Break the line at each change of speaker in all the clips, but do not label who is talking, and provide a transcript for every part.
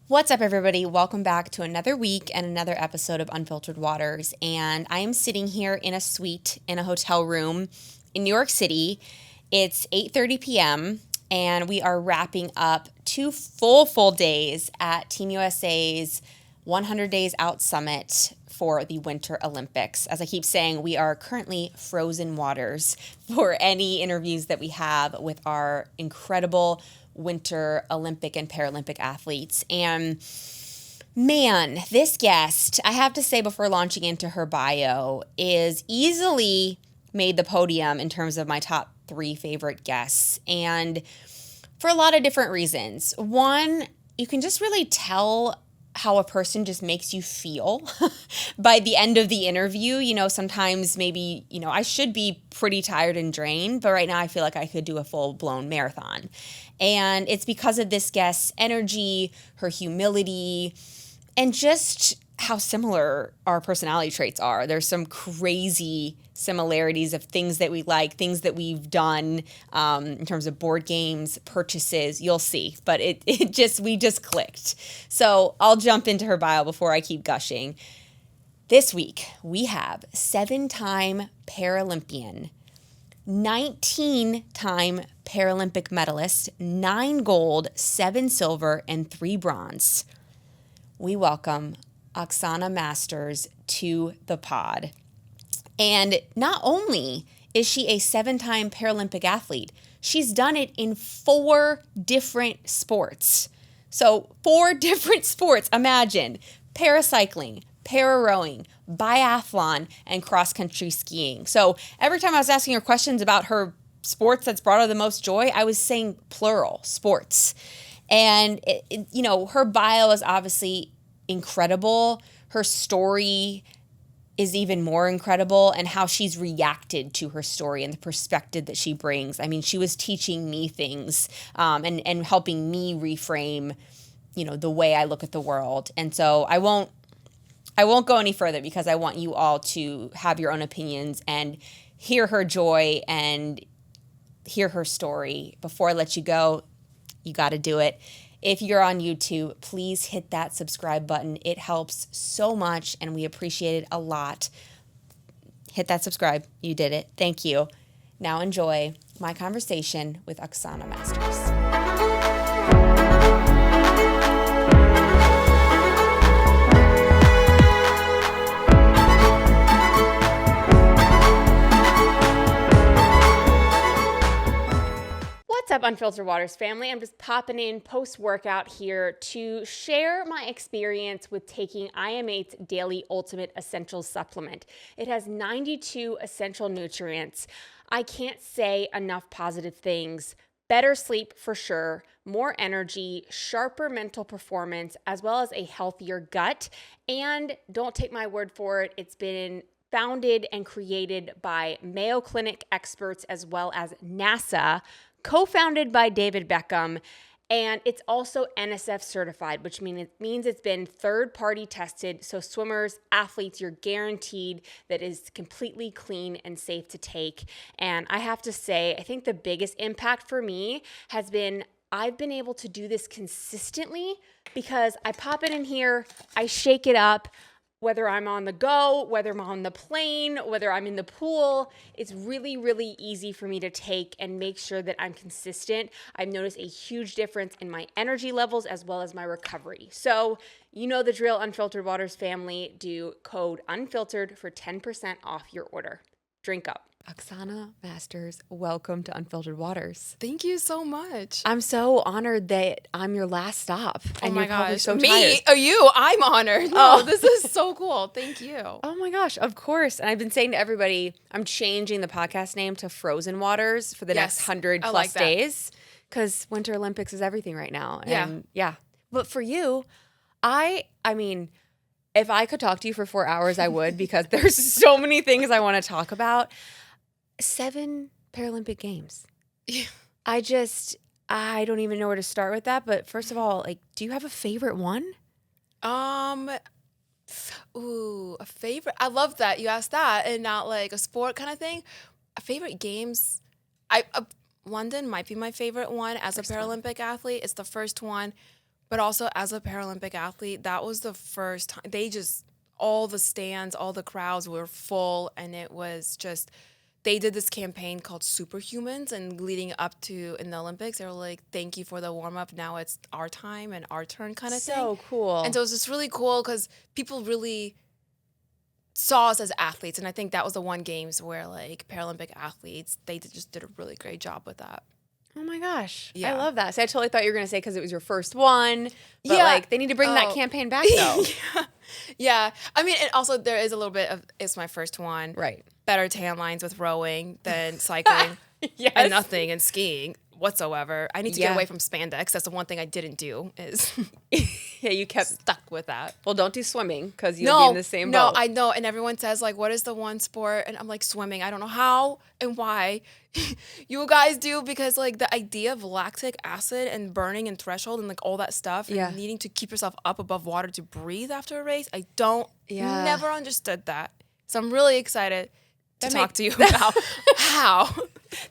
What's up, everybody? Welcome back to another week and another episode of Unfiltered Waters. And I am sitting here in a suite in a hotel room in New York City. It's 8:30 p.m. and we are wrapping up 2 full days at Team USA's 100 Days Out Summit for the Winter Olympics. As I keep saying, we are currently frozen waters for any interviews that we have with our incredible Winter Olympic and Paralympic athletes. And man, this guest, I have to say before launching into her bio, is easily made the podium in terms of my top 3 favorite guests. And for a lot of different reasons. One, you can just really tell how a person just makes you feel by the end of the interview. You know, sometimes maybe, I should be pretty tired and drained, but right now I feel like I could do a full-blown marathon. And it's because of this guest's energy, her humility, and just how similar our personality traits are. There's some crazy similarities of things that we like, things that we've done in terms of board games, purchases. You'll see, but we just clicked. So I'll jump into her bio before I keep gushing. This week, we have 7-time Paralympian, 19-time Paralympic medalist, 9 gold, 7 silver, and 3 bronze. We welcome Oksana Masters to the pod. And not only is she a 7-time Paralympic athlete, she's done it in 4 different sports. So 4 different sports, imagine: paracycling, para-rowing, biathlon, and cross-country skiing. So every time I was asking her questions about her sports that's brought her the most joy, I was saying plural, sports. And, her bio is obviously incredible. Her story is even more incredible, and how she's reacted to her story and the perspective that she brings. I mean, she was teaching me things and helping me reframe, the way I look at the world. And so I won't go any further because I want you all to have your own opinions and hear her joy and hear her story. Before I let you go, you got to do it. If you're on YouTube, please hit that subscribe button. It helps so much, and we appreciate it a lot. Hit that subscribe. You did it. Thank you. Now enjoy my conversation with Oksana Masters. What's up, Unfiltered Waters family? I'm just popping in post-workout here to share my experience with taking IM8's Daily Ultimate Essentials Supplement. It has 92 essential nutrients. I can't say enough positive things. Better sleep for sure, more energy, sharper mental performance, as well as a healthier gut. And don't take my word for it, it's been founded and created by Mayo Clinic experts as well as NASA, co-founded by David Beckham, and it's also NSF certified, which means it's been third-party tested. So swimmers, athletes, you're guaranteed that it's completely clean and safe to take. And I have to say, I think the biggest impact for me has been I've been able to do this consistently because I pop it in here, I shake it up. Whether I'm on the go, whether I'm on the plane, whether I'm in the pool, it's really, really easy for me to take and make sure that I'm consistent. I've noticed a huge difference in my energy levels as well as my recovery. So you know the drill, Unfiltered Waters family. Do code UNFILTERED for 10% off your order. Drink up. Oksana Masters, welcome to Unfiltered Waters.
Thank you so much.
I'm so honored that I'm your last stop.
And
you're
gosh.
So
Me?
tired.
Are you? I'm honored. No, this is so cool. Thank you.
Oh my gosh, of course. And I've been saying to everybody, I'm changing the podcast name to Frozen Waters for the next 100 plus days because Winter Olympics is everything right now. And yeah. But for you, I mean, if I could talk to you for 4 hours, I would because there's so many things I want to talk about. 7 Paralympic Games.
Yeah.
I don't even know where to start with that. But first of all, do you have a favorite one?
A favorite. I love that you asked that and not like a sport kind of thing. A favorite games. London might be my favorite one as a Paralympic athlete. It's the first one. But also as a Paralympic athlete, that was the first time all the stands, all the crowds were full, and it was just, they did this campaign called Superhumans, and leading up to in the Olympics, they were like, thank you for the warm up. Now it's our time and our turn kind of thing.
So cool.
And so it was just really cool because people really saw us as athletes. And I think that was the one games where like Paralympic athletes, they just did a really great job with that.
Oh my gosh.
Yeah.
I love that. So I totally thought you were going to say because it was your first one. But
Yeah.
like they need to bring that campaign back though.
Yeah. I mean, and also there is a little bit of, it's my first one.
Right.
Better tan lines with rowing than cycling.
Yes.
And nothing in skiing whatsoever. I need to
Yeah.
get away from spandex. That's the one thing I didn't do is
Yeah, you kept
stuck with that.
Well, don't do swimming because you'll be in the same boat.
No, I know. And everyone says, like, what is the one sport? And I'm like, swimming. I don't know how and why you guys do, because, like, the idea of lactic acid and burning and threshold and, like, all that stuff
Yeah.
and needing to keep yourself up above water to breathe after a race, I never understood that. So I'm really excited to talk to you about how.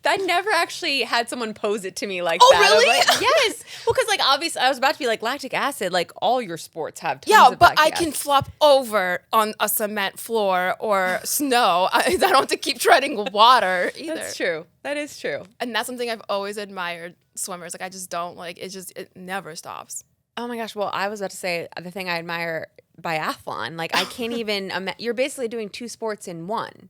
I never actually had someone pose it to me like
Oh,
that.
really?
Like, yes. Well, because like obviously I was about to be like lactic acid, like all your sports have tons
Yeah,
of
but I
lactic
can
acid.
flop over on a cement floor or snow. I don't have to keep treading water either.
That's true. That is true.
And that's something I've always admired swimmers. Like, I just don't like it never stops.
Oh my gosh. Well, I was about to say the thing I admire biathlon. Like I can't even you're basically doing two sports in one.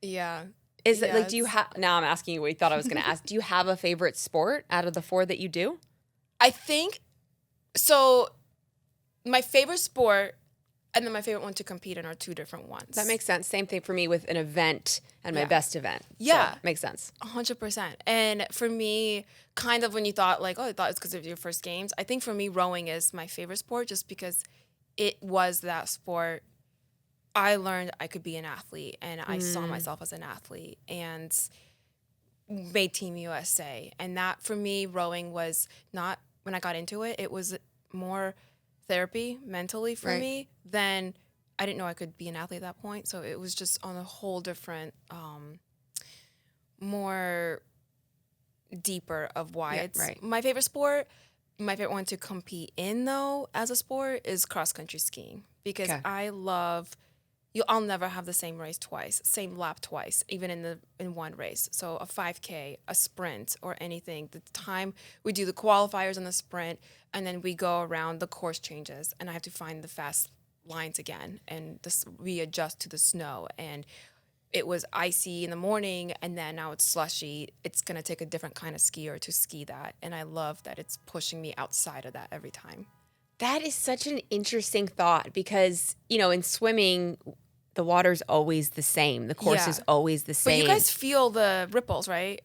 Yeah.
Is it like, do you have, now I'm asking you what you thought I was going to ask. Do you have a favorite sport out of the four that you do?
I think, so my favorite sport and then my favorite one to compete in are two different ones.
That makes sense. Same thing for me with an event and my best event.
Yeah.
So, makes sense.
100%. And for me, kind of when you thought like, oh, I thought it's because of your first games, I think for me, rowing is my favorite sport just because it was that sport. I learned I could be an athlete, and I saw myself as an athlete and made Team USA. And that, for me, rowing was not, when I got into it, it was more therapy mentally for me than, I didn't know I could be an athlete at that point. So it was just on a whole different, more deeper of why it's my favorite sport. My favorite one to compete in, though, as a sport is cross-country skiing, because I love... I'll never have the same race twice, same lap twice, even in one race. So a 5K, a sprint, or anything. The time we do the qualifiers in the sprint, and then we go around, the course changes, and I have to find the fast lines again and readjust to the snow. And it was icy in the morning, and then now it's slushy. It's gonna take a different kind of skier to ski that, and I love that it's pushing me outside of that every time.
That is such an interesting thought because, you know, in swimming, the water's always the same. The course is always the same.
But you guys feel the ripples, right?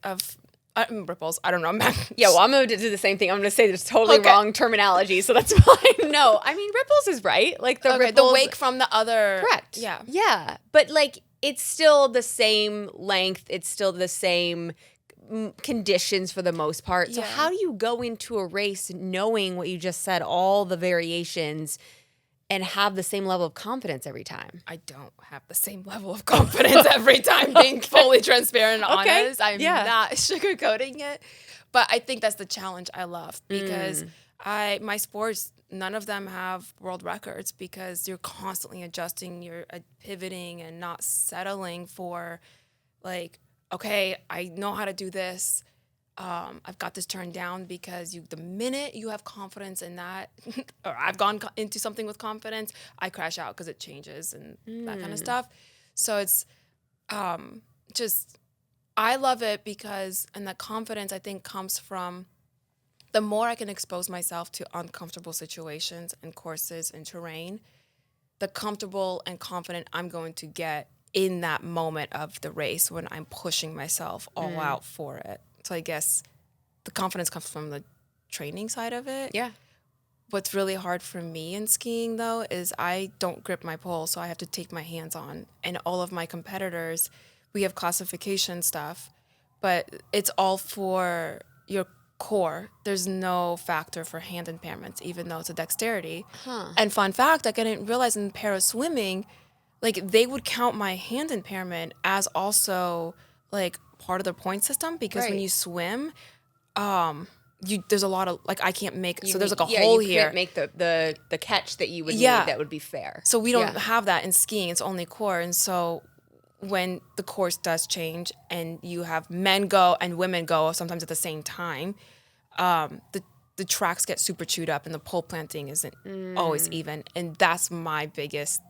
Ripples. I don't know.
Yeah, well, I'm going to do the same thing. I'm going to say there's totally wrong terminology, so that's fine. No, I mean, ripples is right. Like the ripples.
The wake from the other.
Correct.
Yeah.
Yeah. But like, it's still the same length. It's still the same conditions for the most part. So how do you go into a race knowing what you just said, all the variations, and have the same level of confidence every time?
I don't have the same level of confidence every time, being fully transparent and honest. I'm not sugarcoating it. But I think that's the challenge I love, because my sports, none of them have world records, because you're constantly adjusting, you're pivoting and not settling for like, okay, I know how to do this. I've got this turned down, because the minute you have confidence in that, or I've gone into something with confidence, I crash out because it changes and that kind of stuff. So it's just, I love it because, and that confidence I think comes from the more I can expose myself to uncomfortable situations and courses and terrain, the comfortable and confident I'm going to get in that moment of the race when I'm pushing myself all out for it. So I guess the confidence comes from the training side of it.
Yeah.
What's really hard for me in skiing, though, is I don't grip my pole, so I have to take my hands on. And all of my competitors, we have classification stuff, but it's all for your core. There's no factor for hand impairments, even though it's a dexterity. And fun fact, like, I didn't realize in para swimming, like, they would count my hand impairment as also like part of their point system, because when you swim, there's a lot of like I can't make so there's like a hole here.
You can't make the catch that you would need that would be fair.
So we don't have that in skiing. It's only core, and so when the course does change and you have men go and women go sometimes at the same time, the tracks get super chewed up and the pole planting isn't always even. And that's my biggest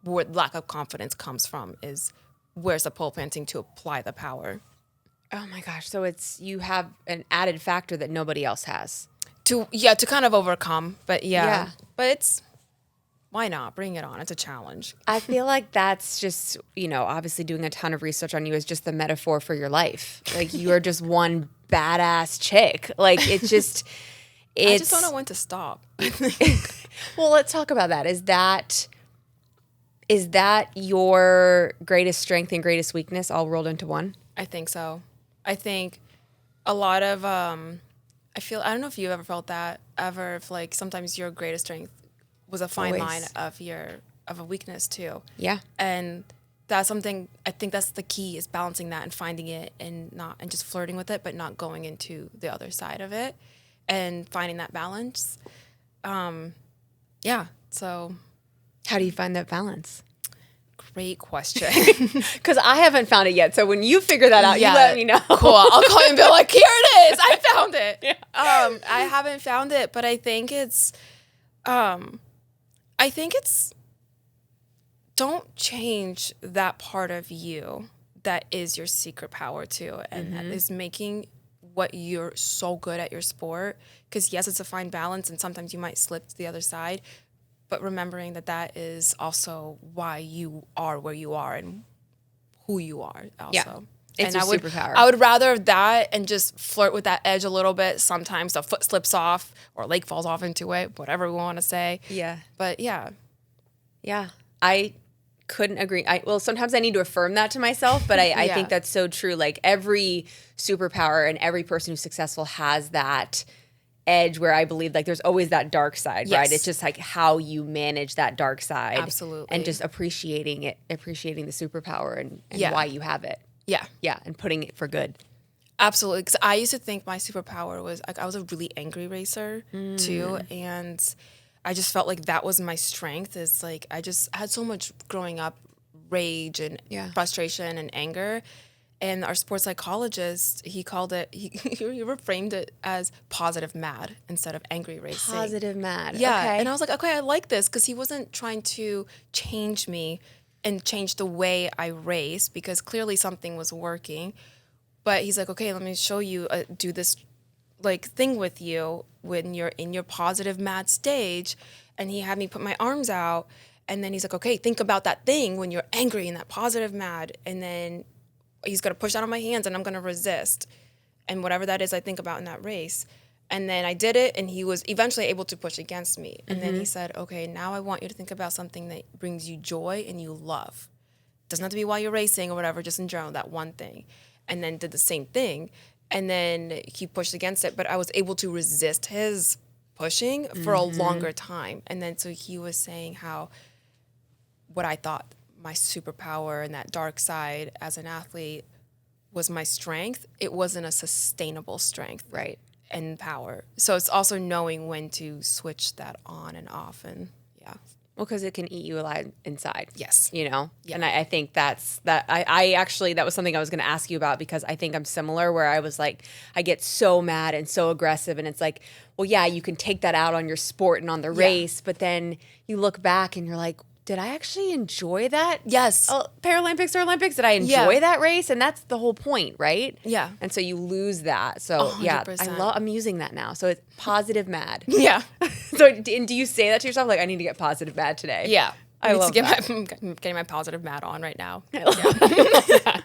where lack of confidence comes from is where's the pole planting to apply the power.
Oh my gosh. So you have an added factor that nobody else has.
To kind of overcome. But but it's, why not? Bring it on. It's a challenge.
I feel like that's just, obviously doing a ton of research on you is just the metaphor for your life. Like you are just one badass chick. Like it's just,
I just don't know when to stop.
Well, let's talk about that. Is that your greatest strength and greatest weakness all rolled into one?
I think so. I think a lot of, I don't know if you ever felt that ever, if like sometimes your greatest strength was a fine line of a weakness too.
Yeah.
And that's something, I think that's the key is balancing that and finding it and just flirting with it, but not going into the other side of it and finding that balance. So.
How do you find that balance?
Great question.
Because I haven't found it yet. So when you figure that out, you let me know.
Cool. I'll call you and be like, here it is. I found it. Yeah. I haven't found it, but I think it's don't change that part of you that is your secret power too. And that is making what you're so good at your sport. Because yes, it's a fine balance and sometimes you might slip to the other side. But remembering that is also why you are where you are and who you are also.
Yeah. It's your superpower.
I would rather that and just flirt with that edge a little bit. Sometimes the foot slips off or leg falls off into it, whatever we want to say.
Yeah.
But yeah.
Yeah. I couldn't agree. Sometimes I need to affirm that to myself, but I think that's so true. Like every superpower and every person who's successful has that edge where I believe like there's always that dark side, right? It's just like how you manage that dark side.
Absolutely.
And just appreciating the superpower and why you have it.
Yeah.
Yeah. And putting it for good.
Absolutely. Because I used to think my superpower was like I was a really angry racer too. And I just felt like that was my strength. Is like I just had so much growing up rage and frustration and anger. And our sports psychologist, he called it, he reframed it as positive mad instead of angry racing.
Positive mad.
Yeah.
Okay.
And I was like, okay, I like this because he wasn't trying to change me and change the way I race because clearly something was working. But he's like, okay, let me show you, do this like thing with you when you're in your positive mad stage. And he had me put my arms out. And then he's like, okay, think about that thing when you're angry and that positive mad. And then he's going to push out on my hands and I'm going to resist. And whatever that is, I think about in that race. And then I did it and he was eventually able to push against me. And then he said, okay, now I want you to think about something that brings you joy and you love. Doesn't have to be while you're racing or whatever, just in general, that one thing. And then did the same thing. And then he pushed against it, but I was able to resist his pushing for a longer time. And then so he was saying how what I thought my superpower and that dark side as an athlete was my strength. It wasn't a sustainable strength,
right?
And power. So it's also knowing when to switch that on and off, and
well, because it can eat you alive inside.
Yes,
Yeah. And I think I actually that was something I was going to ask you about because I think I'm similar where I was like I get so mad and so aggressive, and it's like, well, yeah, you can take that out on your sport and on the race, but then you look back and you're like, did I actually enjoy that?
Yes.
Paralympics or Olympics? Did I enjoy that race? And that's the whole point, right?
Yeah.
And so you lose that. So
100%.
I'm using that now. So it's positive mad.
Yeah.
So and do you say that to yourself? Like, I need to get positive mad today.
Yeah.
I love that.
I'm getting my positive mad on right now.
I love that.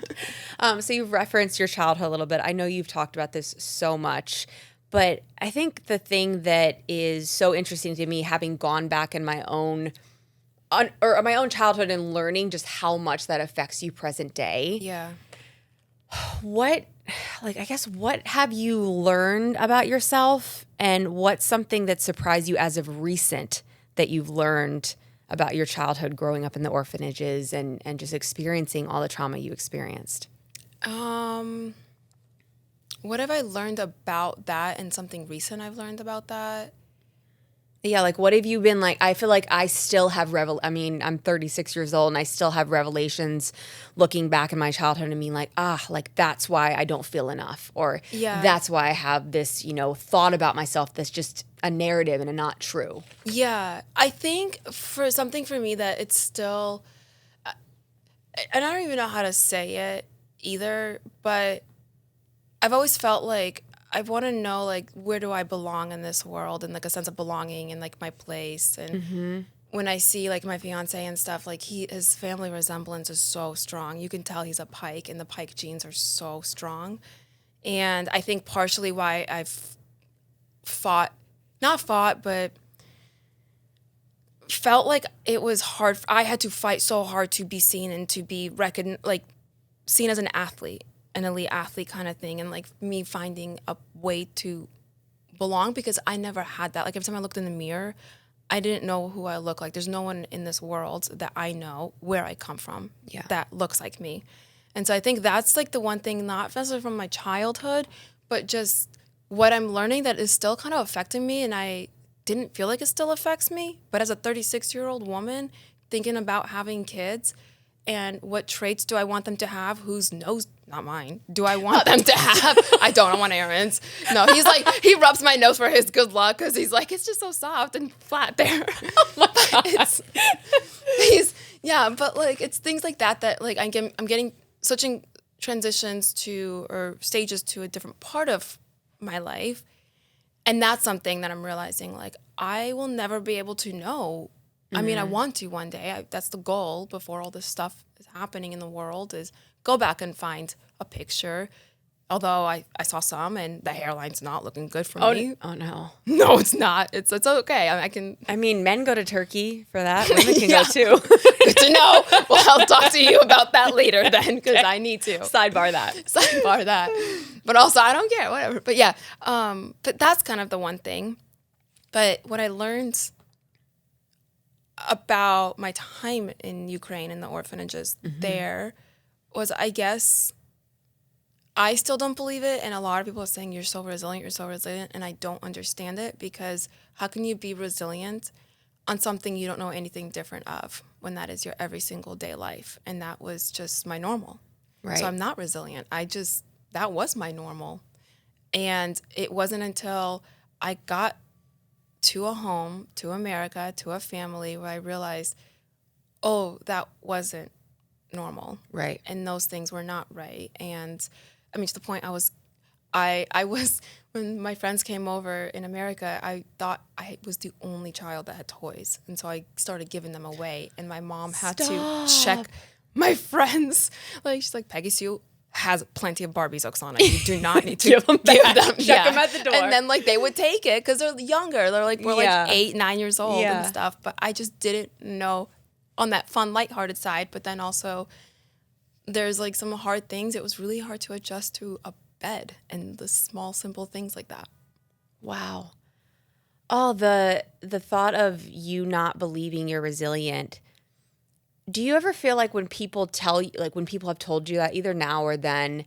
So you've referenced your childhood a little bit. I know you've talked about this so much. But I think the thing that is so interesting to me, having gone back in my own childhood and learning just how much that affects you present day.
Yeah.
What have you learned about yourself, and what's something that surprised you as of recent that you've learned about your childhood growing up in the orphanages and just experiencing all the trauma you experienced?
What have I learned about that, and something recent I've learned about that?
Yeah, like what have you been like? I feel like I still have I'm 36 years old and I still have revelations looking back in my childhood and being like, like that's why I don't feel enough, or that's why I have this, thought about myself that's just a narrative and not true.
Yeah, I think for me that it's still, and I don't even know how to say it either, but I've always felt like I want to know, like, where do I belong in this world, and like a sense of belonging and like my place. And when I see like my fiance and stuff, like his family resemblance is so strong. You can tell he's a Pike, and the Pike genes are so strong. And I think partially why I've but felt like it was hard. I had to fight so hard to be seen and to be seen as an athlete, an elite athlete kind of thing, and like me finding a way to belong, because I never had that. Like every time I looked in the mirror, I didn't know who I look like. There's no one in this world that I know where I come from that looks like me. And so I think that's like the one thing, not necessarily from my childhood, but just what I'm learning that is still kind of affecting me, and I didn't feel like it still affects me. But as a 36-year-old woman thinking about having kids, and what traits do I want them to have? Whose nose, not mine, do I want them to have? I want Aaron's. No, he's like, he rubs my nose for his good luck because he's like, it's just so soft and flat there. Oh my God. But like, it's things like that like I'm getting switching transitions to, or stages to, a different part of my life. And that's something that I'm realizing, like, I will never be able to know. I mean, I want to one day. That's the goal before all this stuff is happening in the world, is go back and find a picture. Although I saw some, and the hairline's not looking good for me.
Oh, no.
No, it's not. It's okay.
I mean, men go to Turkey for that. Women can go too.
Good to know. Well, I'll talk to you about that later then, because I need to.
Sidebar that.
But also, I don't care. Whatever. But yeah, but that's kind of the one thing. But what I learned about my time in Ukraine and the orphanages there was, I guess, I still don't believe it, and a lot of people are saying you're so resilient, and I don't understand it, because how can you be resilient on something you don't know anything different of, when that is your every single day life? And that was just my normal. Right. So I'm not resilient. That was my normal. And it wasn't until I got to a home, to America, to a family, where I realized, oh, that wasn't normal.
Right.
And those things were not right. And I mean, to the point I was, when my friends came over in America, I thought I was the only child that had toys. And so I started giving them away. And my mom had to check my friends. Like, she's like, Peggy Sue has plenty of Barbies, Oksana. You do not need to give them. Check them at the door. And then like they would take it because they're younger. They're like, we're like 8, 9 years old and stuff. But I just didn't know on that fun, lighthearted side. But then also there's like some hard things. It was really hard to adjust to a bed and the small, simple things like that.
Wow. Oh, the thought of you not believing you're resilient. Do you ever feel like when people tell you, like when people have told you that, either now or then,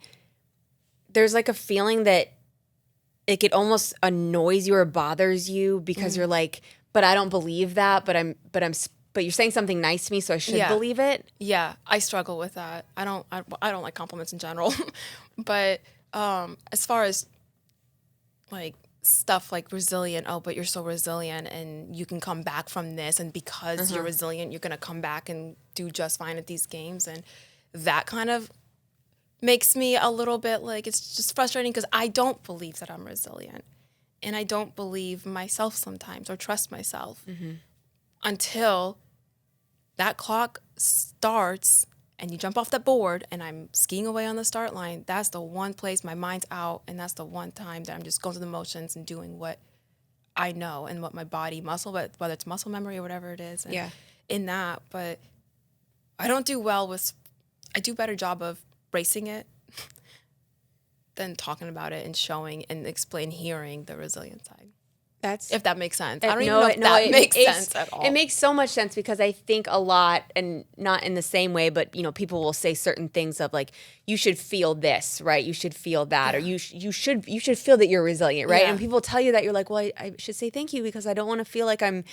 there's like a feeling that it almost annoys you or bothers you because you're like, but I don't believe that, but you're saying something nice to me, so I should believe it?
Yeah, I struggle with that. I don't like compliments in general, but as far as like stuff like resilient, oh, but you're so resilient and you can come back from this, and because you're resilient, you're gonna come back and do just fine at these games, and that kind of makes me a little bit like, it's just frustrating because I don't believe that I'm resilient, and I don't believe myself sometimes or trust myself until that clock starts and you jump off that board and I'm skiing away on the start line. That's the one place my mind's out, and that's the one time that I'm just going through the motions and doing what I know and what my body whether it's muscle memory or whatever it is. And in that, but I don't do well with, I do a better job of bracing it than talking about it and showing and hearing the resilient side. if that makes sense. I don't even know if that makes sense at all.
It makes so much sense because I think a lot, and not in the same way, but people will say certain things of like, you should feel this, right? You should feel that, or you should feel that you're resilient, right? And people tell you that, you're like, well, I should say thank you because I don't want to feel like I'm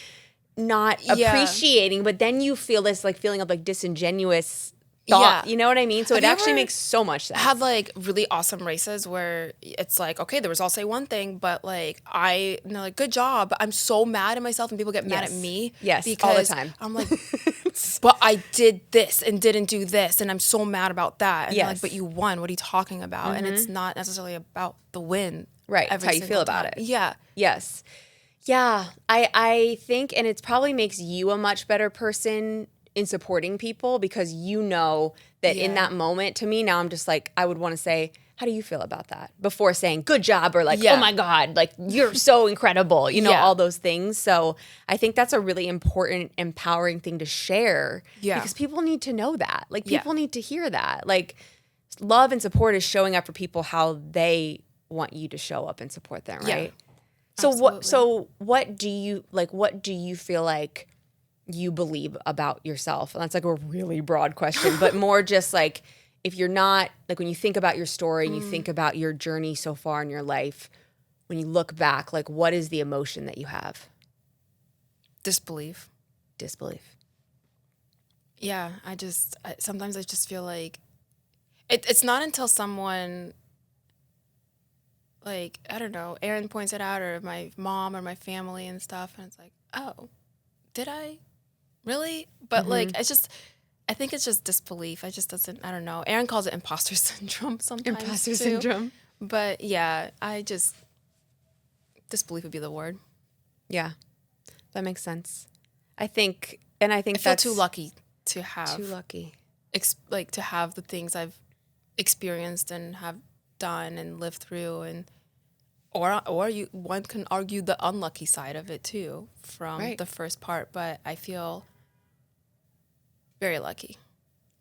not appreciating, but then you feel this like feeling of like disingenuous thought, you know what I mean? So it actually makes so much sense.
Had like really awesome races where it's like, okay, the results say one thing, but like like good job, but I'm so mad at myself and people get mad at me.
Yes,
because
all the time.
I'm like, but I did this and didn't do this and I'm so mad about that. And like, but you won. What are you talking about? And it's not necessarily about the win.
Right. It's how you feel about it.
Yeah.
Yes. Yeah. I think, and it probably makes you a much better person in supporting people because you know that in that moment, to me now I'm just like, I would want to say, how do you feel about that? Before saying good job or like, oh my God, like you're so incredible, all those things. So I think that's a really important, empowering thing to share because people need to know that. Like people need to hear that. Like love and support is showing up for people how they want you to show up and support them, right? So what do you feel like you believe about yourself? And that's like a really broad question, but more just like, if you're not, like when you think about your story and you think about your journey so far in your life, when you look back, like what is the emotion that you have?
Disbelief. Yeah, sometimes I just feel like it's not until someone, like, I don't know, Aaron points it out, or my mom or my family and stuff, and it's like, oh, did I? Really? But like, I think it's just disbelief. I don't know. Aaron calls it imposter syndrome sometimes. Imposter syndrome. But yeah, disbelief would be the word.
Yeah, that makes sense. I feel
too lucky to have. To have the things I've experienced and have done and lived through, or one can argue the unlucky side of it too from the first part. But I feel very lucky.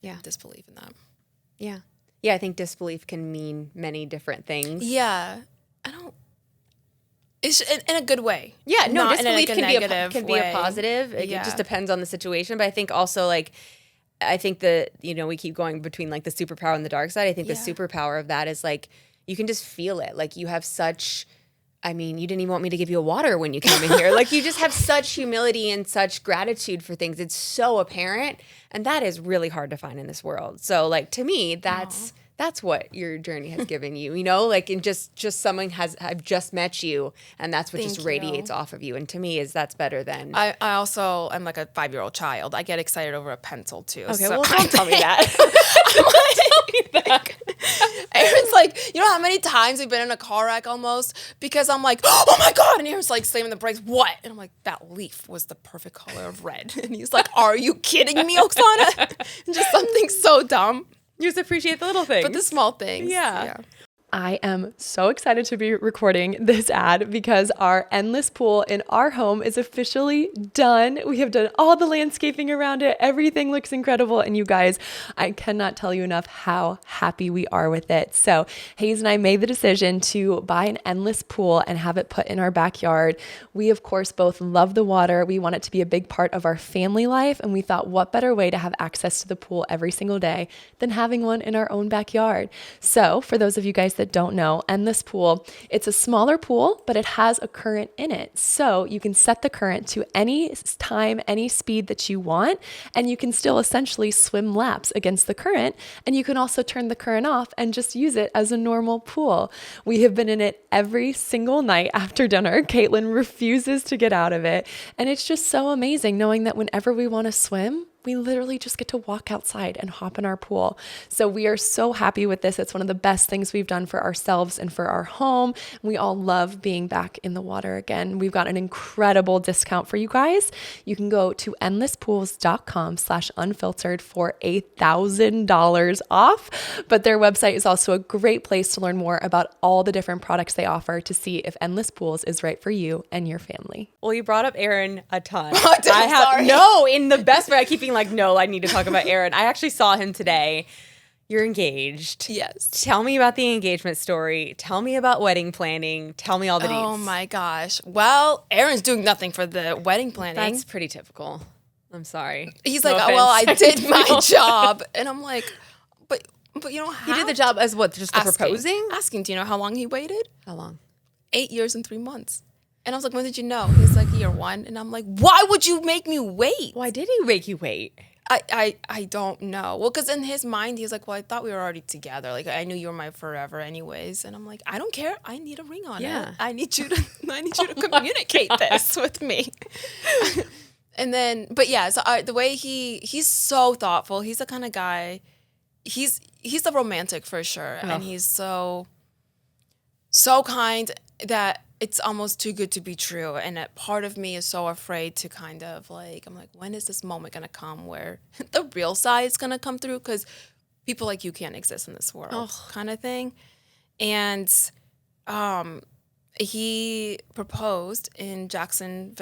Yeah. Disbelief in that.
Yeah. Yeah, I think disbelief can mean many different things.
Yeah. It's in a good way.
Yeah, no, disbelief can be a positive. It just depends on the situation. But I think also we keep going between like the superpower and the dark side. I think the superpower of that is like, you can just feel it. Like you have such, you didn't even want me to give you a water when you came in here. Like you just have such humility and such gratitude for things. It's so apparent. And that is really hard to find in this world. So like, to me, that's what your journey has given you, like, and just someone I've just met you and that's what radiates off of you. And to me that's better than.
I also am like a 5-year-old child. I get excited over a pencil too.
Okay, well, don't tell me that.
Aaron's like, you know how many times we've been in a car wreck almost because I'm like, oh my God, and Aaron's like slamming the brakes. What? And I'm like, that leaf was the perfect color of red. And he's like, are you kidding me, Oksana? Just something so dumb.
You just appreciate the little things.
But the small things.
Yeah.
I am so excited to be recording this ad because our endless pool in our home is officially done. We have done all the landscaping around it. Everything looks incredible. And you guys, I cannot tell you enough how happy we are with it. So Hayes and I made the decision to buy an endless pool and have it put in our backyard. We, of course, both love the water. We want it to be a big part of our family life. And we thought, what better way to have access to the pool every single day than having one in our own backyard? So for those of you guys that don't know, Endless Pool, it's a smaller pool, but it has a current in it. So you can set the current to any time, any speed that you want, and you can still essentially swim laps against the current. And you can also turn the current off and just use it as a normal pool. We have been in it every single night after dinner. Caitlin refuses to get out of it. And it's just so amazing knowing that whenever we want to swim, we literally just get to walk outside and hop in our pool. So we are so happy with this. It's one of the best things we've done for ourselves and for our home. We all love being back in the water again. We've got an incredible discount for you guys. You can go to endlesspools.com/unfiltered for $1,000 off. But their website is also a great place to learn more about all the different products they offer to see if Endless Pools is right for you and your family.
Well, you brought up Aaron a ton.
Sorry.
No, in the best way. I keep being like, no, I need to talk about Aaron. I actually saw him today. You're engaged.
Yes.
Tell me about the engagement story. Tell me about wedding planning. Tell me all the deets.
Oh my gosh. Well, Aaron's doing nothing for the wedding planning.
That's pretty typical. I'm sorry.
He's like, well, I did my job. And I'm like, but you don't have
He did the job as what? Just the proposing?
Asking, do you know how long he waited?
How long?
8 years and 3 months. And I was like, when did you know? He's like, year 1. And I'm like, why would you make me wait?
Why did he make you wait?
I don't know. Well, because in his mind, he's like, well, I thought we were already together. Like, I knew you were my forever anyways. And I'm like, I don't care. I need a ring on it. I need you to communicate this with me. And then, but yeah, so the way he's so thoughtful. He's the kind of guy, he's a romantic for sure. Oh. And he's so kind that it's almost too good to be true. And that part of me is so afraid to kind of like, I'm like, when is this moment going to come where the real side is going to come through? Because people like you can't exist in this world kind of thing. And he proposed in Jackson,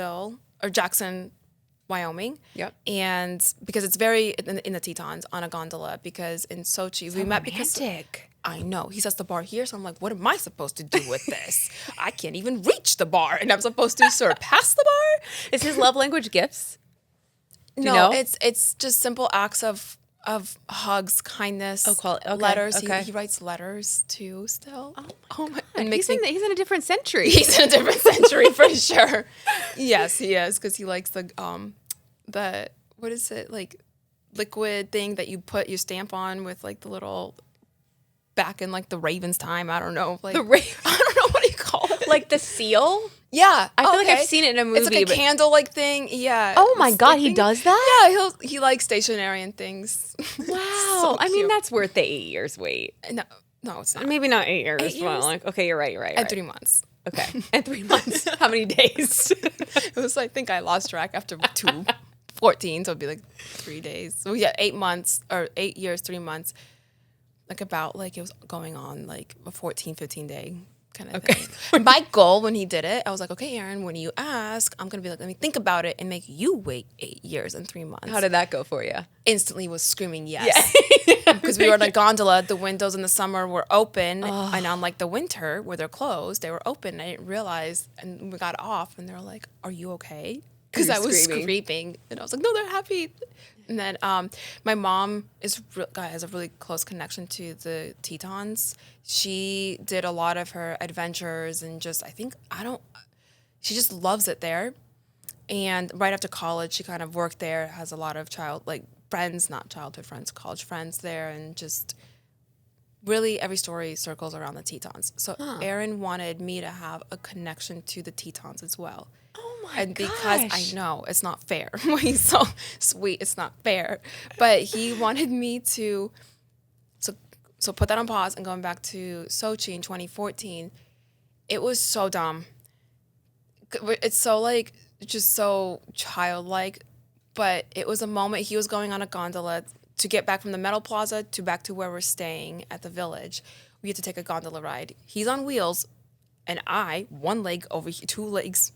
Wyoming.
Yep.
And because it's very in the Tetons on a gondola, because in Sochi, we met because I know. He sets the bar here, so I'm like, what am I supposed to do with this? I can't even reach the bar, and I'm supposed to surpass the bar?
Is his love language gifts?
No, it's just simple acts of hugs, kindness, letters. Okay. He writes letters too still.
Oh my God. He's in a different century.
He's in a different century for sure. Yes, he is, because he likes the what is it, like liquid thing that you put your stamp on with like the little back in like the Ravens time. I don't know. Like I don't know what do you call it.
Like the seal?
Yeah.
I feel like I've seen it in a movie.
It's like a candle like thing. Yeah.
Oh my God, he does that?
Yeah, he likes stationery and things.
Wow.
So
I mean, that's worth the 8 years wait.
No, it's not.
Maybe not 8 years.
8 years?
Well, like, okay, you're right.
And 3 months.
Okay. And 3 months. How many days?
It was, I think I lost track after 14, so it'd be like 3 days. So yeah, 8 months or 8 years, 3 months. Like about like it was going on like a 14, 15 day kind of thing. My goal when he did it, I was like, okay, Aaron, when you ask, I'm going to be like, let me think about it and make you wait 8 years and 3 months.
How did that go for you?
Instantly was screaming yes. Because we were in a gondola, the windows in the summer were open, and unlike the winter where they're closed, they were open. I didn't realize, and we got off, and they were like, are you okay? Because I was screaming, and I was like, no, they're happy. And then my mom has a really close connection to the Tetons. She did a lot of her adventures and she just loves it there. And right after college, she kind of worked there, has a lot of college friends there, and just really every story circles around the Tetons. So Aaron wanted me to have a connection to the Tetons as well. And because I know it's not fair. He's so sweet, it's not fair. But he wanted me to so put that on pause and going back to Sochi in 2014. It was so dumb. It's so like just so childlike, but it was a moment. He was going on a gondola to get back from the Metal Plaza to back to where we're staying at the village. We had to take a gondola ride. He's on wheels, and I, one leg over here, 2 legs,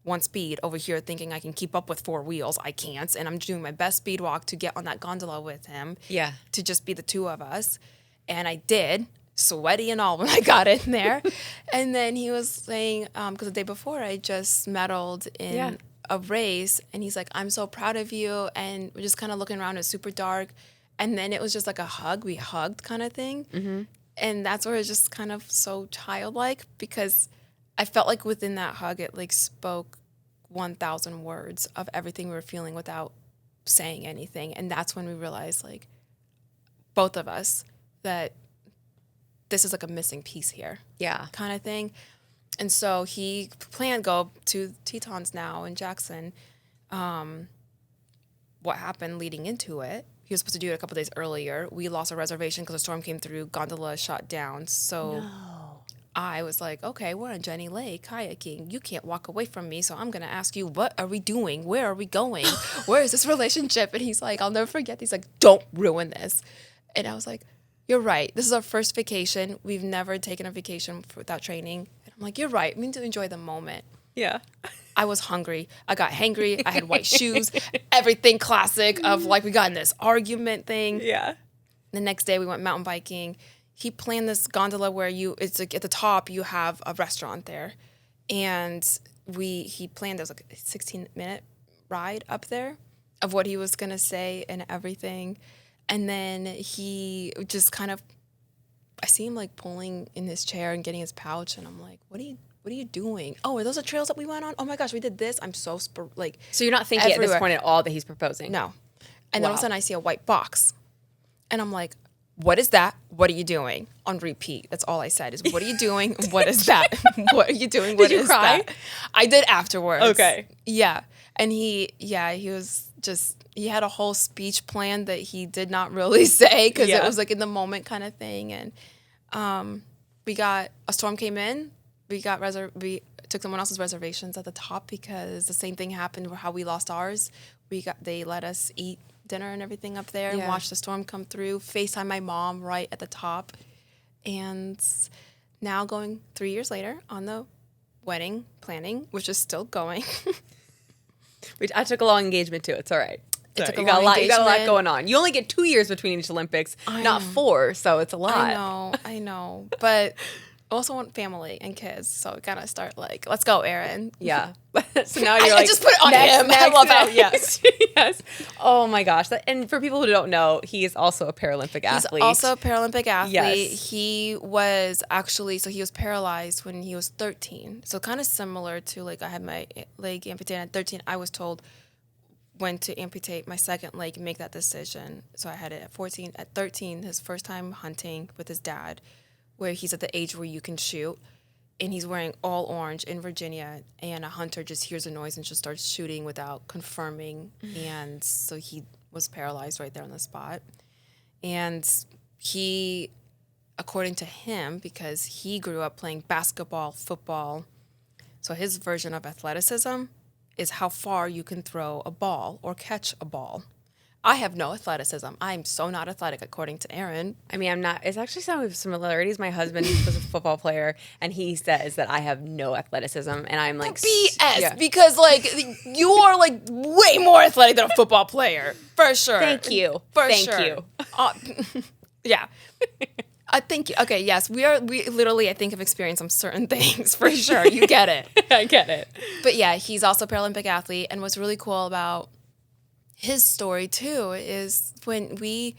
1 speed over here, thinking I can keep up with 4 wheels. I can't, and I'm doing my best speed walk to get on that gondola with him. Yeah, to just be the 2 of us, and I did, sweaty and all when I got in there. And then he was saying, because the day before I just medaled in a race, and he's like, I'm so proud of you, and we're just kind of looking around. It's super dark, and then it was just like a hug. We hugged kind of thing, and that's where it's just kind of so childlike, because I felt like within that hug, it like spoke 1,000 words of everything we were feeling without saying anything. And that's when we realized, like, both of us, that this is like a missing piece here. Yeah. Kind of thing. And so he planned go to Tetons now in Jackson. What happened leading into it, he was supposed to do it a couple days earlier. We lost our reservation because a storm came through, gondola shut down. So I was like, okay, we're on Jenny Lake kayaking. You can't walk away from me, so I'm going to ask you, what are we doing? Where are we going? Where is this relationship? And he's like, I'll never forget. He's like, don't ruin this. And I was like, you're right. This is our first vacation. We've never taken a vacation without training. And I'm like, you're right. We need to enjoy the moment. Yeah. I was hungry. I got hangry. I had white shoes. Everything classic of like we got in this argument thing. Yeah. The next day we went mountain biking. He planned this gondola where it's like at the top you have a restaurant there. And he planned, there was like a 16-minute ride up there of what he was going to say and everything. And then he just kind of, I see him like pulling in his chair and getting his pouch. And I'm like, what are you doing? Oh, are those the trails that we went on? Oh my gosh, we did this. I'm so,
So you're not thinking everywhere. At this point at all that he's proposing?
No. And then all of a sudden I see a white box. And I'm like, what is that? What are you doing? On repeat. That's all I said is, what are you doing? What is that? What are you doing? What
did you cry?
That? I did afterwards.
Okay.
Yeah. And he was just, he had a whole speech plan that he did not really say because it was like in the moment kind of thing. And a storm came in. We took someone else's reservations at the top because the same thing happened how we lost ours. They let us eat dinner and everything up there and watch the storm come through. FaceTime my mom right at the top. And now going 3 years later on the wedding planning, which is still going.
I took a long engagement too. It's all right.
You got
a lot going on. You only get 2 years between each Olympics, not 4, so it's a lot.
I know. But I also want family and kids, so we gotta start like, let's go, Aaron.
Yeah. So now you're I
just put it on him. I love that.
Yes. Yes. Oh my gosh. And for people who don't know, he is also a Paralympic athlete.
He's also a Paralympic athlete.
Yes.
He was he was paralyzed when he was 13. So kind of similar to like I had my leg amputated at 13. I was told when to amputate my second leg and make that decision. So I had it at 14. At 13, his first time hunting with his dad, where he's at the age where you can shoot, and he's wearing all orange in Virginia, and a hunter just hears a noise and just starts shooting without confirming, and so he was paralyzed right there on the spot. And he, according to him, because he grew up playing basketball, football, so his version of athleticism is how far you can throw a ball or catch a ball. I have no athleticism. I'm so not athletic, according to Aaron.
I mean, I'm not. It's actually some similarities. My husband was a football player, and he says that I have no athleticism, and I'm like
BS because like you are like way more athletic than a football player for sure.
Thank you.
Thank you. Yeah. Thank you. Okay. Yes, we literally I think have experienced some certain things for sure. You get it.
I get it.
But yeah, he's also a Paralympic athlete, and what's really cool about his story too is when he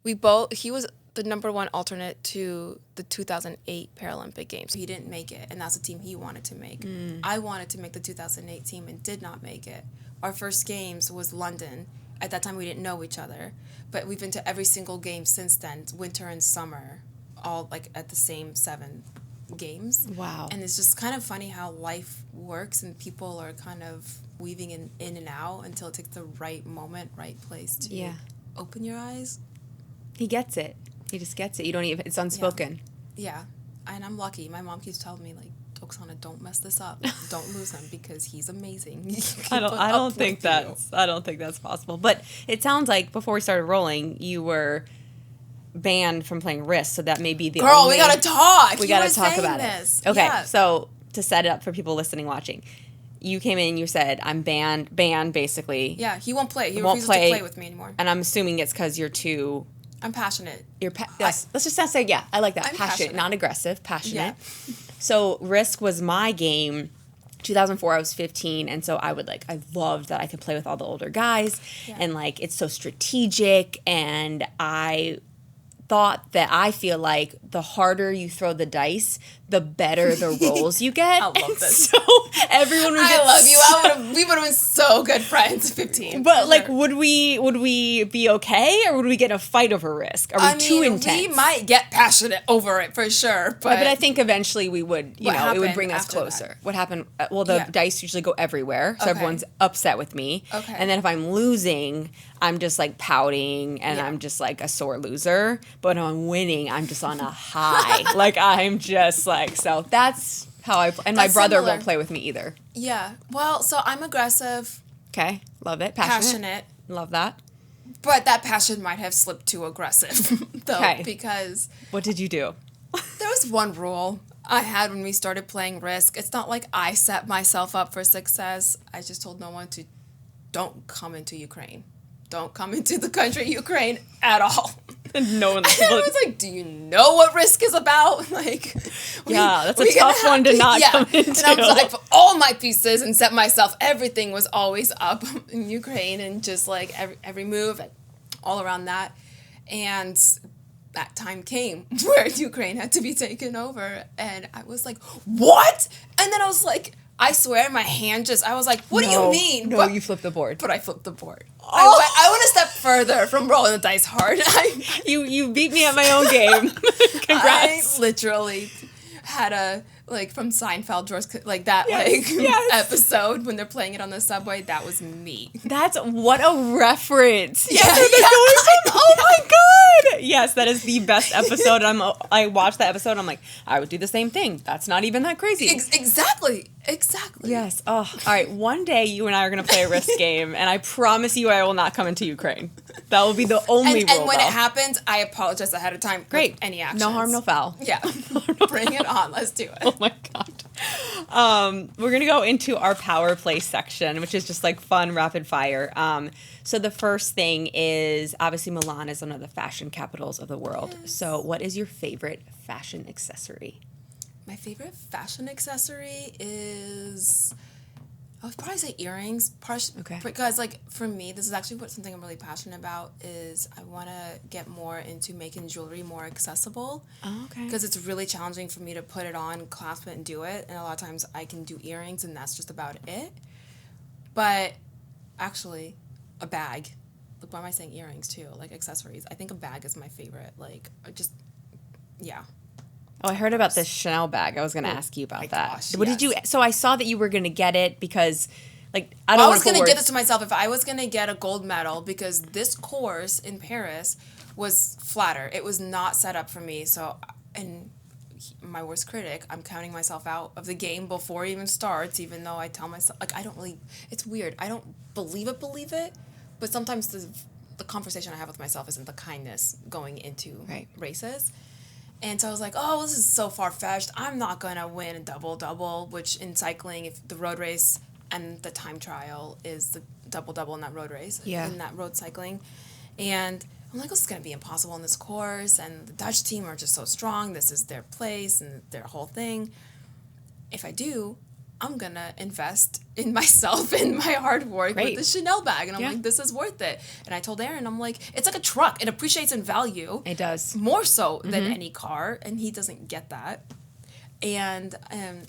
was the number one alternate to the 2008 Paralympic Games. He didn't make it, and that's the team he wanted to make. I wanted to make the 2008 team and did not make it. Our first games was London. At that time, we didn't know each other, but we've been to every single game since then, winter and summer, all like at the same 7 games.
Wow.
And it's just kind of funny how life works and people are kind of weaving in and out until it takes the right moment, right place to open your eyes.
He gets it. He just gets it. You don't even, it's unspoken.
Yeah. And I'm lucky. My mom keeps telling me, like, Oksana, don't mess this up. Don't lose him because he's amazing.
I don't think that's possible. But it sounds like before we started rolling, you were banned from playing Risk, so that may be the
Girl, we gotta talk.
We gotta talk about this. Okay, so to set it up for people listening, watching, you came in, you said, I'm banned basically.
Yeah, he won't play. He refuses to play with me anymore.
And I'm assuming it's because you're too...
I'm passionate.
Yes, let's just not say, I like that.
I'm
passionate, not aggressive, passionate.
Yeah.
So Risk was my game. 2004, I was 15, and so I loved that I could play with all the older guys, and like it's so strategic, and I thought that I feel like the harder you throw the dice, the better the rolls you get.
I love this.
So everyone would get...
I love you. We would have been so good friends at 15.
But like, would we be okay, or would we get in a fight over Risk? Are we too intense?
We might get passionate over it for sure. But
I think eventually we would, it would bring us closer.
That?
What happened? Well, the dice usually go everywhere, so everyone's upset with me.
Okay.
And then if I'm losing, I'm just like pouting, and I'm just like a sore loser. But when I'm winning, I'm just on a high. Like I'm just like, so that's how I play. And my brother won't play with me either.
Yeah. Well, so I'm aggressive.
Okay. Love it. Passionate. Love that.
But that passion might have slipped to aggressive, though, because...
What did you do?
There was one rule I had when we started playing Risk. It's not like I set myself up for success. I just told no one to, don't come into Ukraine. Don't come into the country Ukraine at all.
No one.
I was like, do you know what risk is about? Like,
that's a tough one to not come into.
And I was like, for all my pieces and set myself. Everything was always up in Ukraine, and just like every move, all around that, and that time came where Ukraine had to be taken over, and I was like, what? And then I was like, I swear, my hand I was like, what do you mean?
No, you flipped the board.
But I flipped the board. I went a step further from rolling the dice hard.
You beat me at my own game. Congrats.
I literally had from Seinfeld, like that, episode when they're playing it on the subway. That was me.
That's what a reference.
Yeah.
Oh my God. Yes, that is the best episode. I watched that episode. I'm like, I would do the same thing. That's not even that crazy.
Exactly.
Yes. Oh, all right. One day you and I are going to play a risk game, and I promise you I will not come into Ukraine. That will be the only rule.
And when it happens, I apologize ahead of time.
Great.
Any actions.
No harm, no foul.
Yeah. Bring it on. Let's do it.
Oh my God. We're going to go into our power play section, which is just like fun, rapid fire. So the first thing is, obviously Milan is one of the fashion capitals of the world. Yes. So what is your favorite fashion accessory?
My favorite fashion accessory is, I would probably say earrings.
Okay.
Because, like, for me, this is actually something I'm really passionate about, is I want to get more into making jewelry more accessible.
Oh, okay.
Because it's really challenging for me to put it on, clasp it, and do it. And a lot of times I can do earrings, and that's just about it. But, actually, a bag. Like, why am I saying earrings, too? Like, accessories. I think a bag is my favorite. Like, yeah.
Oh, I heard about this Chanel bag. I was going to ask you about that.
Gosh,
what
yes.
did you? So I saw that you were going to get it because, like, I
was going to get it to myself if I was going to get a gold medal, because this course in Paris was flatter. It was not set up for me. So, and my worst critic, I'm counting myself out of the game before it even starts, even though I tell myself, like, I don't really, it's weird. I don't believe it, but sometimes the conversation I have with myself isn't the kindness going into races. And so I was like, oh, this is so far-fetched. I'm not going to win a double-double, which in cycling, if the road race and the time trial is the double-double in that road race, in that road cycling. And I'm like, this is going to be impossible in this course. And the Dutch team are just so strong. This is their place and their whole thing. If I do, I'm going to invest in myself and my hard work with the Chanel bag. And I'm like, this is worth it. And I told Aaron, I'm like, it's like a truck. It appreciates in value.
It does.
More so than any car. And he doesn't get that. And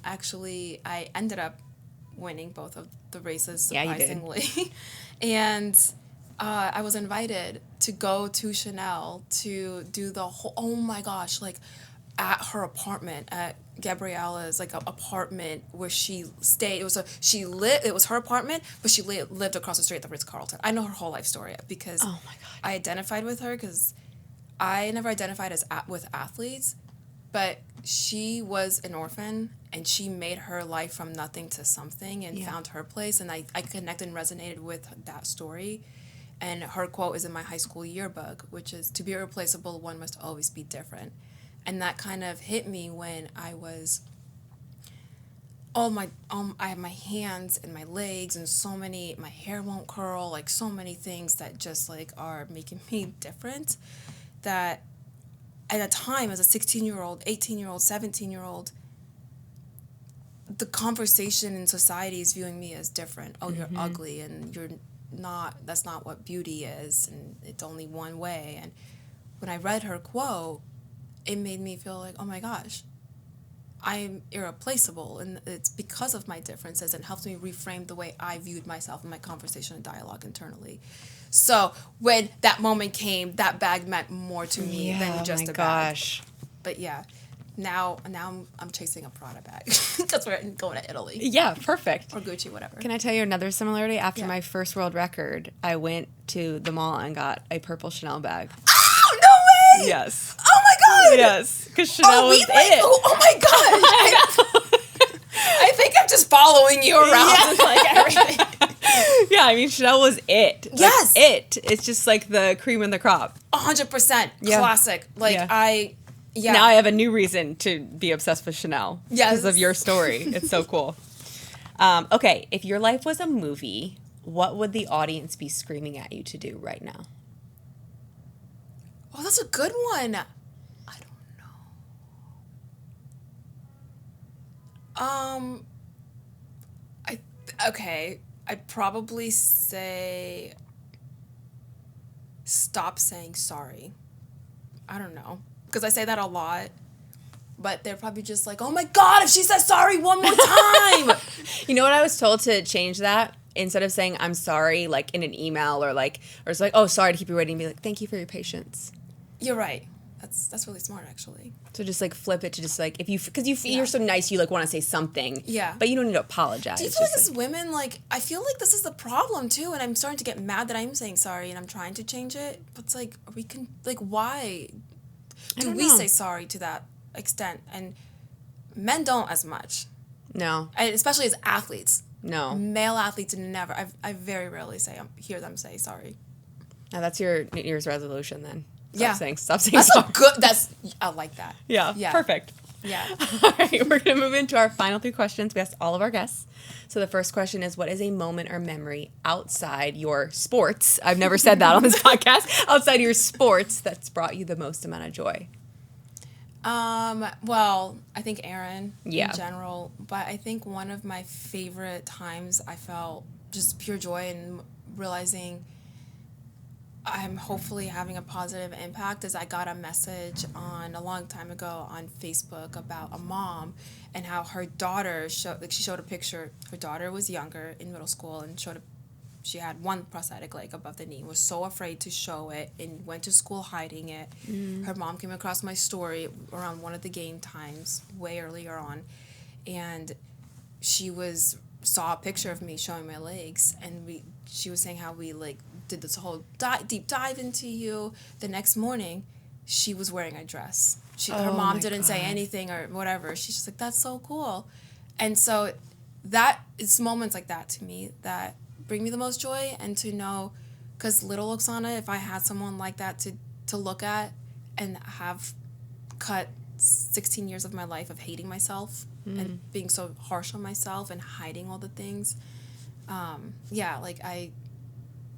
actually, I ended up winning both of the races, surprisingly.
Yeah, you
did. And I was invited to go to Chanel to do the whole, oh my gosh, like at her apartment, at Gabriella's like apartment where she stayed. It was her apartment, but she lived across the street at the Ritz-Carlton. I know her whole life story because I identified with her, because I never identified with athletes, but she was an orphan and she made her life from nothing to something and found her place, and I connected and resonated with that story. And her quote is in my high school yearbook, which is, "To be irreplaceable, one must always be different." And that kind of hit me when I was, I have my hands and my legs and so many, my hair won't curl, like so many things that just like are making me different, that at a time as a 16-year-old, 18-year-old, 17-year-old, the conversation in society is viewing me as different. Oh, you're ugly and you're not, that's not what beauty is, and it's only one way. And when I read her quote, it made me feel like, oh my gosh, I'm irreplaceable, and it's because of my differences, and helped me reframe the way I viewed myself in my conversation and dialogue internally. So when that moment came, that bag meant more to me than just a bag.
Gosh.
But yeah, now I'm chasing a Prada bag because we're going to Italy.
Yeah, perfect.
Or Gucci, whatever.
Can I tell you another similarity? After my first world record, I went to the mall and got a purple Chanel bag.
Oh, no way!
Yes.
Oh my God!
Yes, because Chanel was it.
Oh my God! I think I'm just following you around with like everything.
Yeah, I mean, Chanel was it.
Yes.
Like, it's just like the cream in the crop.
100%. Classic. Like,
Now I have a new reason to be obsessed with Chanel.
Yes.
Because of your story. It's so cool. Okay, if your life was a movie, what would the audience be screaming at you to do right now?
Oh, that's a good one. I don't know. I'd probably say stop saying sorry. I don't know. Because I say that a lot. But they're probably just like, oh my God, if she says sorry one more time.
You know what I was told to change that? Instead of saying I'm sorry, like in an email or it's like, oh, sorry to keep you waiting, be like, thank you for your patience.
You're right. That's really smart, actually.
So just like flip it to just like, because you're so nice, you like want to say something.
Yeah.
But you don't need to apologize.
Do you feel like as women, like, I feel like this is the problem too, and I'm starting to get mad that I'm saying sorry and I'm trying to change it. But it's like, why do we say sorry to that extent? And men don't as much.
No.
And especially as athletes.
No.
Male athletes never. I very rarely hear them say sorry.
Now that's your New Year's resolution then. Stop saying
that's
sorry.
I like that.
Yeah. Perfect.
Yeah.
All right, we're going to move into our final 3 questions. We asked all of our guests. So the first question is, what is a moment or memory outside your sports? I've never said that on this podcast. Outside your sports that's brought you the most amount of joy?
Well, I think Aaron
in
general, but I think one of my favorite times I felt just pure joy in realizing I'm hopefully having a positive impact is I got a message a long time ago on Facebook about a mom and how her daughter she showed a picture. Her daughter was younger in middle school and she had one prosthetic leg above the knee, was so afraid to show it and went to school hiding it. Her mom came across my story around one of the game times way earlier on, and she saw a picture of me showing my legs, and she was saying how we like did this whole deep dive into you. The next morning, she was wearing a dress. Her mom didn't say anything or whatever. She's just like, that's so cool. And so it's moments like that to me that bring me the most joy, and to know, because little Oksana, if I had someone like that to look at and have cut 16 years of my life of hating myself and being so harsh on myself and hiding all the things,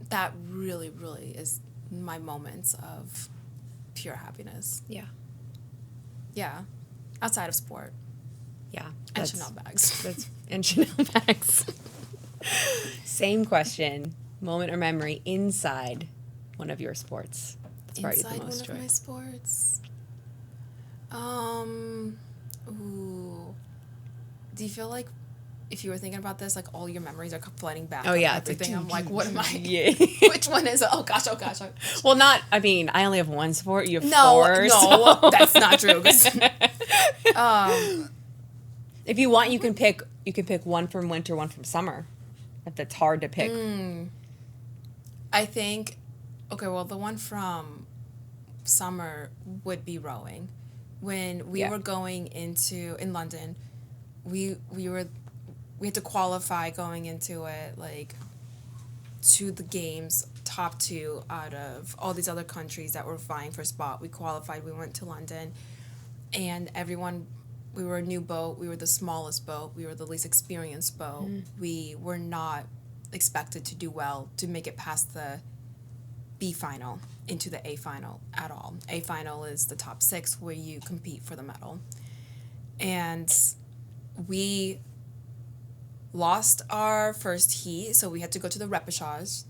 that really, really is my moments of pure happiness. Yeah. Outside of sport.
Yeah.
And Chanel bags.
And Chanel bags. Same question. Moment or memory inside one of your sports that's brought you the most joy.
Inside one of my sports. Do you feel like if you were thinking about this, like all your memories are flooding back?
Oh yeah,
everything. I'm like, what am I?
Yeah.
Which one is it? Oh gosh.
Well, I only have one sport. You have 4.
No, so. That's not true.
If you want, you can pick one from winter, one from summer. If that's hard to pick.
I think, the one from summer would be rowing. When we were going in London, we had to qualify going into it, like, to the games, top 2 out of all these other countries that were vying for a spot. We qualified, we went to London, and we were a new boat, we were the smallest boat, we were the least experienced boat. We were not expected to do well to make it past the B final into the A final at all. A final is the top 6 where you compete for the medal. And we lost our first heat, so we had to go to the repechage,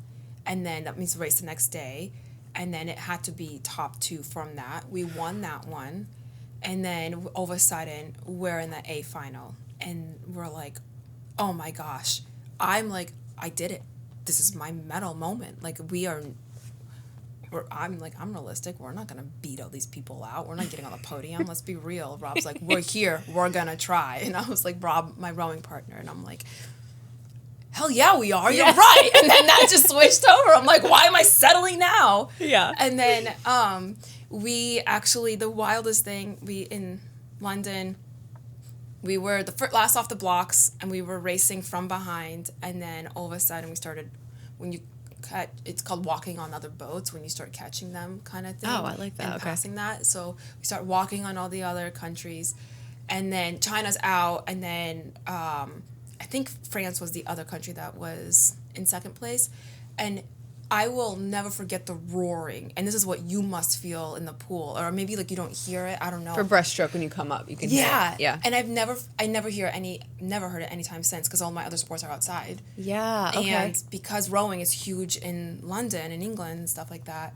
and then that means race the next day, and then it had to be top 2 from that. We won that one, and then all of a sudden we're in the A final, and we're like, oh my gosh, I'm like, I did it. This is my medal moment. Like, I'm realistic. We're not going to beat all these people out. We're not getting on the podium. Let's be real. Rob's like, we're here. We're going to try. And I was like, Rob, my rowing partner. And I'm like, hell yeah, we are. You're right. And then that just switched over. I'm like, why am I settling now?
Yeah.
And then we actually, the wildest thing, in London, we were the last off the blocks, and we were racing from behind. And then all of a sudden we started, it's called walking on other boats when you start catching them kind of thing.
Oh, I like that.
And passing that. So we start walking on all the other countries, and then China's out, and then I think France was the other country that was in second place. And I will never forget the roaring, and this is what you must feel in the pool, or maybe like you don't hear it. I don't know.
For breaststroke, when you come up, you can hear it. Yeah.
And I never heard it any time since, because all my other sports are outside.
Yeah. Okay.
And because rowing is huge in London and England and stuff like that,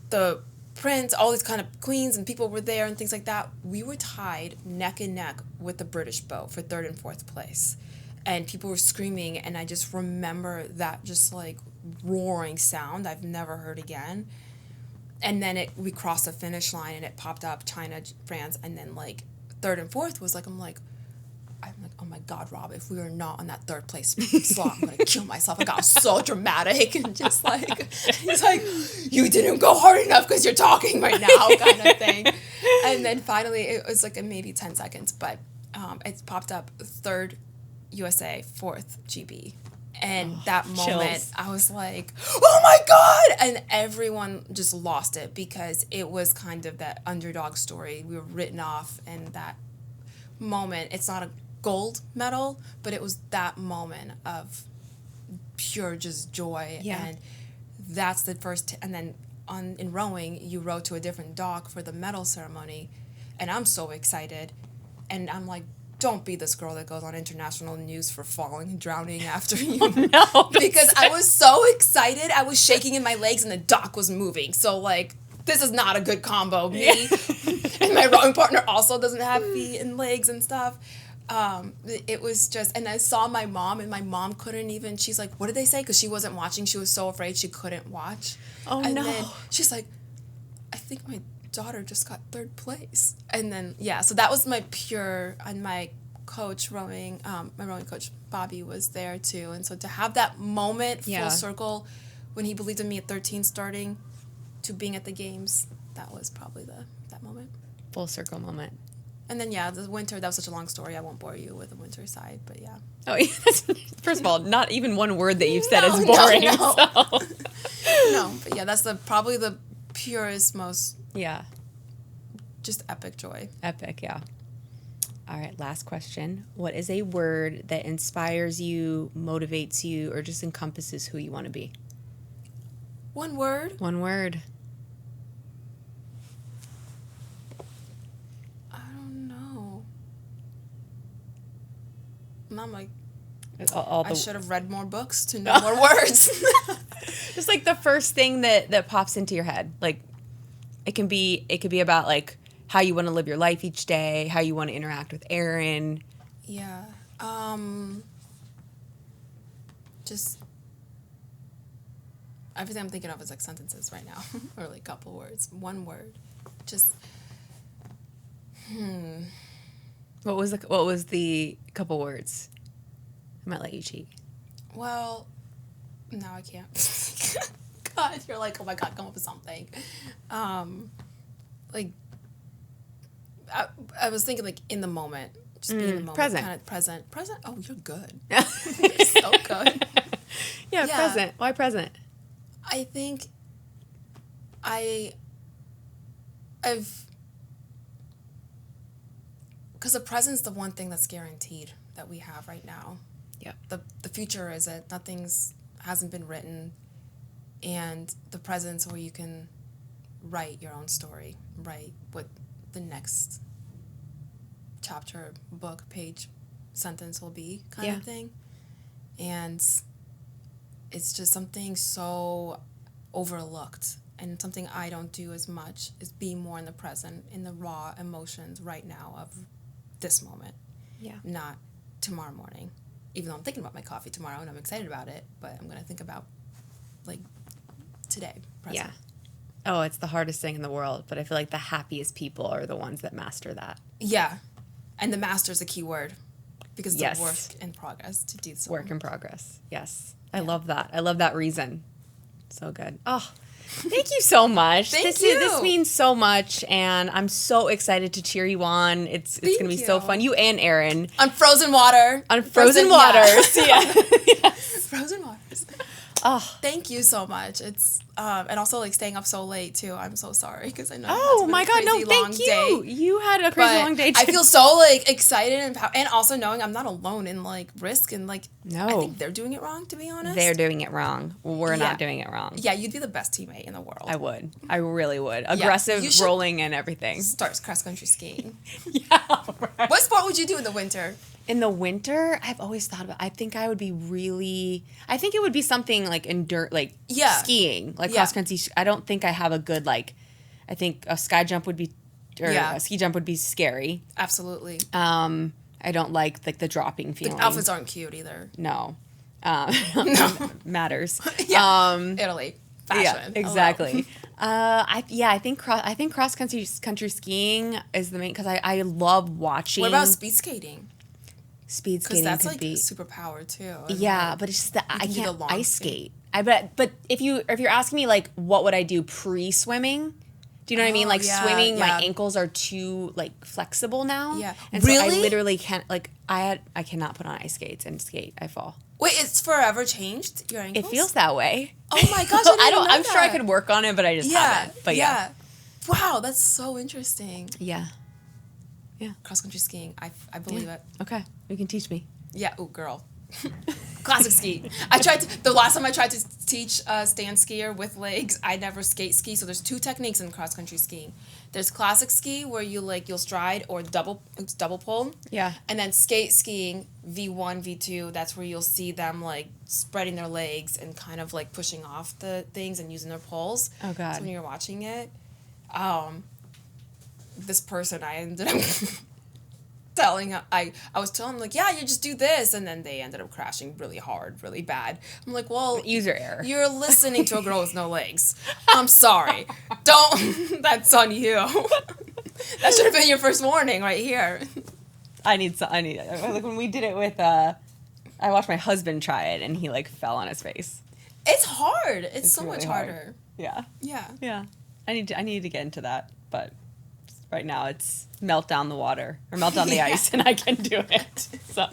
the prince, all these kind of queens and people were there and things like that. We were tied neck and neck with the British boat for 3rd and 4th place. And people were screaming, and I just remember that just like roaring sound I've never heard again. And then we crossed the finish line, and it popped up China, France, and then like 3rd and 4th was like I'm like, oh my God, Rob, if we were not on that 3rd place slot, I'm gonna kill myself. I got so dramatic and just like, he's like, you didn't go hard enough because you're talking right now, kind of thing. And then finally, it was like maybe 10 seconds, but it popped up 3rd USA, 4th GB. And that moment, chills. I was like, oh my God! And everyone just lost it, because it was kind of that underdog story. We were written off, and that moment, it's not a gold medal, but it was that moment of pure just joy. Yeah. And that's the first, and then in rowing, you row to a different dock for the medal ceremony, and I'm so excited. And I'm like, don't be this girl that goes on international news for falling and drowning after you. Oh, no, because I was so excited. I was shaking in my legs, and the dock was moving. So, like, this is not a good combo. Me and my rowing partner also doesn't have feet and legs and stuff. It was just, and I saw my mom, and my mom couldn't even, she's like, what did they say? Because she wasn't watching. She was so afraid she couldn't watch.
Oh,
and
no.
Then she's like, I think my daughter just got 3rd place. And then so that was my pure, and my coach rowing, my rowing coach Bobby was there too, and so to have that moment full circle, when he believed in me at 13 starting to being at the games, that was probably that moment.
Full circle moment.
And then the winter, that was such a long story, I won't bore you with the winter side, but yeah.
Oh, yeah. First of all, not even one word that you've said is boring.
No.
So.
No, but yeah, that's probably the purest, most just epic joy.
Epic, yeah. All right, last question. What is a word that inspires you, motivates you, or just encompasses who you want to be?
One word?
One word.
I don't know. I'm like, I should have read more books to know more words.
Just like the first thing that pops into your head. Like, it could be about like how you want to live your life each day, how you want to interact with Aaron.
Yeah. Just everything I'm thinking of is like sentences right now, or like couple words. One word. Just
What was the couple words? I might let you cheat.
Well, now I can't. God, you're like, oh my God, come up with something. Like, I was thinking like in the moment, just being in the moment,
present.
Kind of present. Oh, you're good. You're so good.
Yeah, present. Why present?
I think because the present's the one thing that's guaranteed that we have right now.
Yeah.
The future is that hasn't been written, and the present's where you can write your own story, write what the next chapter, book, page, sentence will be, kind of thing. And it's just something so overlooked, and something I don't do as much is be more in the present, in the raw emotions right now of this moment. Yeah. Not tomorrow morning. Even though I'm thinking about my coffee tomorrow and I'm excited about it, but I'm going to think about like today, present. Yeah.
Oh, it's the hardest thing in the world, but I feel like the happiest people are the ones that master that.
Yeah. And the master is a key word, because it's a work in progress to do so.
Work in progress. Yes. I love that. I love that reason. So good. Oh, thank you so much.
Thank you.
This means so much, and I'm so excited to cheer you on. It's going to be so fun. You and Aaron.
On frozen water.
On frozen waters. Yeah.
Yes. Frozen waters.
Oh,
thank you so much. It's and also like staying up so late too. I'm so sorry because I know.
Oh my God! No, thank you. You had a crazy long day too.
I feel so like excited and also knowing I'm not alone in like risk and like.
No,
I think they're doing it wrong. To be honest,
they're doing it wrong. We're not doing it wrong.
Yeah, you'd be the best teammate in the world.
I would. I really would. Aggressive rolling and everything.
Start cross country skiing.
Yeah. Right.
What sport would you do in the winter?
In the winter, I've always thought about. I think I would be I think it would be something like skiing, like cross country. I don't think I have a good like. I think a sky jump would be, or a ski jump would be scary.
Absolutely.
I don't like the dropping feeling.
The outfits aren't cute either.
No.
No.
Matters.
Italy. Fashion.
Yeah, exactly. I think cross country skiing is the main because I love watching.
What about speed skating?
Speed skating
that's
could
like
be
superpower too.
Yeah, but it's just that I can't ice skate. But if you're asking me like what would I do pre-swimming? Do you know what I mean? Like swimming, my ankles are too like flexible now.
Yeah,
and so I literally can't I cannot put on ice skates and skate. I fall.
Wait, it's forever changed your ankles?
It feels that way.
Oh my gosh, I'm
sure I could work on it, but I just haven't. But yeah.
Wow, that's so interesting.
Yeah.
Cross country skiing, I believe it.
Okay, you can teach me.
Yeah, ooh, girl. Classic ski. The last time I tried to teach a stand skier with legs, I never skate ski. So there's two techniques in cross country skiing. There's classic ski where you'll stride or double pull.
Yeah.
And then skate skiing, V1, V2, that's where you'll see them like spreading their legs and kind of like pushing off the things and using their poles.
Oh God.
So when you're watching it, this person I ended up I was telling them like, yeah, you just do this, and then they ended up crashing really hard, really bad. I'm like, well,
user error.
You're listening to a girl with no legs. I'm sorry. Don't. That's on you. That should have been your first warning right here.
I need like when we did it with I watched my husband try it and he like fell on his face.
It's hard. It's so
really
much harder.
Yeah.
Yeah.
Yeah. I need to get into that, but right now it's melt down the water or melt down the ice and I can do it. So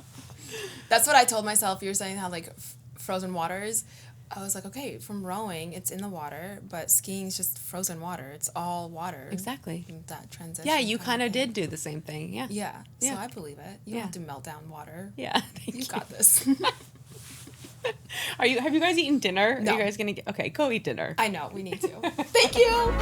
that's what I told myself. You were saying how like frozen waters. I was like, okay, from rowing, it's in the water, but skiing is just frozen water. It's all water.
Exactly.
That transition.
Yeah, you kind of did do the same thing. Yeah.
Yeah. So I believe it. You don't have to melt down water.
Yeah.
You got this.
Have you guys eaten dinner?
No.
Are you guys gonna go eat dinner?
I know, we need to. Thank you.